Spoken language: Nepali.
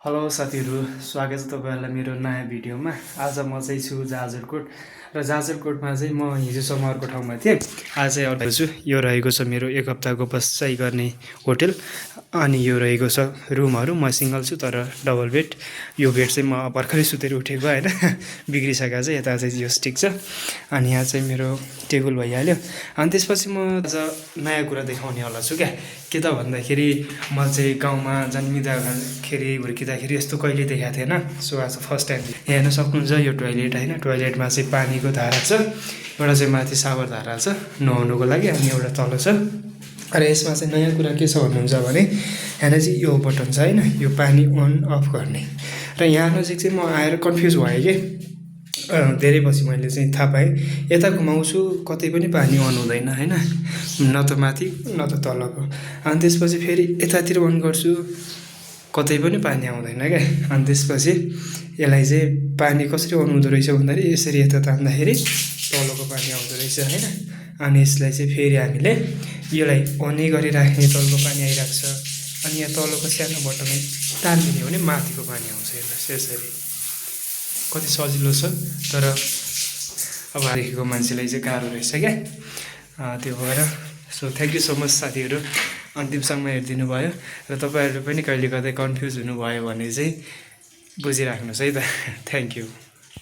हेलो साथीहरू, स्वागत छ तपाईँहरूलाई मेरो नयाँ भिडियोमा। आज म चाहिँ छु जाजरकोट र जाजरकोटमा चाहिँ म हिजोसम्म अर्को ठाउँमा थिएँ। आज चाहिँ अर्को छु। यो रहेको छ मेरो एक हप्ताको बसाइ गर्ने होटल। अनि यो रहेको छ रुमहरू। म सिङ्गल छु तर डबल बेड। यो बेड चाहिँ म भर्खरै सुतेर उठेको होइन बिग्रिसकेको चाहिँ यता चाहिँ यो ठिक छ। अनि यहाँ चाहिँ मेरो टेबल भइहाल्यो। अनि त्यसपछि म आज नयाँ कुरा देखाउनेवाला छु के त भन्दाखेरि म चाहिँ गाउँमा जन्मिँदाखेरि हुर्किँदाखेरि यस्तो कहिले देखाएको थिएन। सो आज फर्स्ट टाइम हेर्न सक्नुहुन्छ यो टोइलेट होइन। टोइलेटमा चाहिँ पानीको धारा छ, एउटा चाहिँ माथि सावर धारा छ नुहाउनुको लागि, अनि एउटा तल छ। र यसमा चाहिँ नयाँ कुरा के छ भन्नुहुन्छ भने यहाँ चाहिँ यो बटन छ होइन, यो पानी अन अफ गर्ने। र यहाँ नजिक चाहिँ म आएर कन्फ्युज भएँ कि धेरै पछि मैले चाहिँ थाहा पाएँ। यता घुमाउँछु कतै पनि पानी अन हुँदैन होइन, न त माथि न त तलको। अनि त्यसपछि फेरि यतातिर अन गर्छु कतै पनि पानी आउँदैन क्या। अनि त्यसपछि यसलाई चाहिँ पानी कसरी अन हुँदो रहेछ भन्दाखेरि यसरी यता तान्दाखेरि तलको पानी आउँदो रहेछ होइन। अनि यसलाई चाहिँ फेरि हामीले यसलाई अनै गरिराख्ने, तलको पानी आइरहेको छ। अनि यहाँ तलको सानो बटनलाई तानिदिने हो भने माथिको पानी आउँछ। हेर्नुहोस् यसरी कति सजिलो छ, तर अब देखेको मान्छेलाई चाहिँ गाह्रो रहेछ क्या। त्यो भएर so thank you so much साथीहरू, अन्तिमसम्म हेरिदिनु भयो। र तपाईँहरू पनि कहिले कतै कन्फ्युज हुनुभयो भने चाहिँ बुझिराख्नुहोस् है त। Thank you.